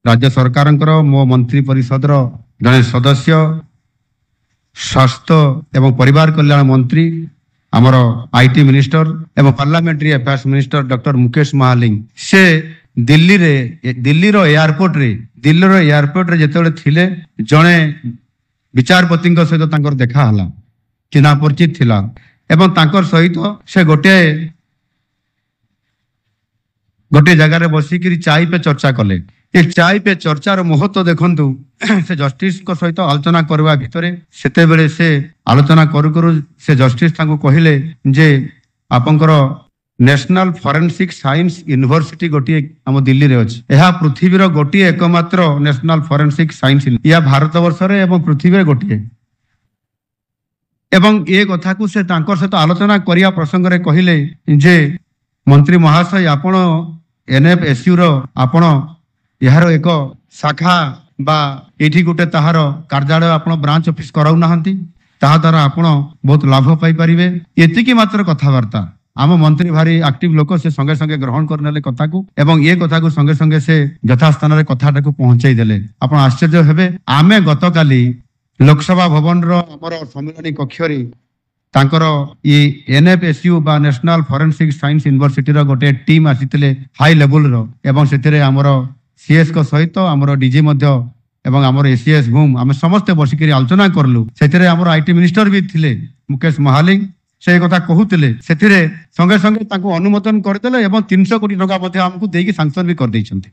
राज्य सरकार मो मंत्री परिषद जड़े सदस्य स्वास्थ्य एवं परिवार कल्याण मंत्री आमर आईटी मिनिस्टर एवं parliamentary affairs minister doctor Mukesh Mahaling से दिल्ली एयरपोर्ट रे जेतेबेले थिले जणे विचारपति सहित देखा हला चिन्हा परिचित थिला एवं तांकर सहित से गोटे जगह बसिक चाय पे चर्चा कले। ये चाय पे चर्चार महत्व देखंतु से जस्टिस को सहित आलोचना करवा भितरे सेते बेले से आलोचना करू से जस्टिस तांको कहिले जे आपनकर नेशनल फॉरेंसिक साइंस यूनिवर्सिटी गोटे आम दिल्ली रे अछि। यह पृथ्वीर गोटे एकमात्र नेशनल फॉरेंसिक साइंस या भारत वर्ष रे एवं पृथ्वी रे गोटे एवं ये कथा को से तांकर सहित आलोचना करिया प्रसंग रे कहिले जे मंत्री महाशय आपण एनएफएसयू रो आपण यार एक शाखा बा एठी गोटे ताहार कार्यालय आपण ब्रांच ऑफिस कराउ नाहंती ताहा द्वारा आपण बहुत लाभ पाई परिबे एतिकी मात्र कथावार्ता आम मंत्री भारी एक्टिव लोक से संगे संगे ग्रहण करने कथा को एवं ये कथा को संगे संगे से यथास्थान रे कथाटा को पहुंचाई देले। आपण आश्चर्य हेबे आमे गतकाली लोकसभा भवन रो हमर सम्मेलनी कक्ष रे तांकर ये एनएफएसयू बा नेशनल फॉरेंसिक साइंस यूनिवर्सिटी रो गोटे टीम आसीतिले हाई लेवल रो एवं सेतिरे हमर सीएस को सहित हमर डीजी मध्य एवं हमर एसीएस भूम आमे समस्त बसिकरी आलोचना करलु। सेतिरे हमर आईटी मिनिस्टर भी थिले मुकेश महालिंग से कथा कहूतिले सेतिरे संगे संगे तांको अनुमोदन करदेले एवं 300 कोटी टका मध्ये हमकु देकी सैंक्शन भी कर दैछन्ते।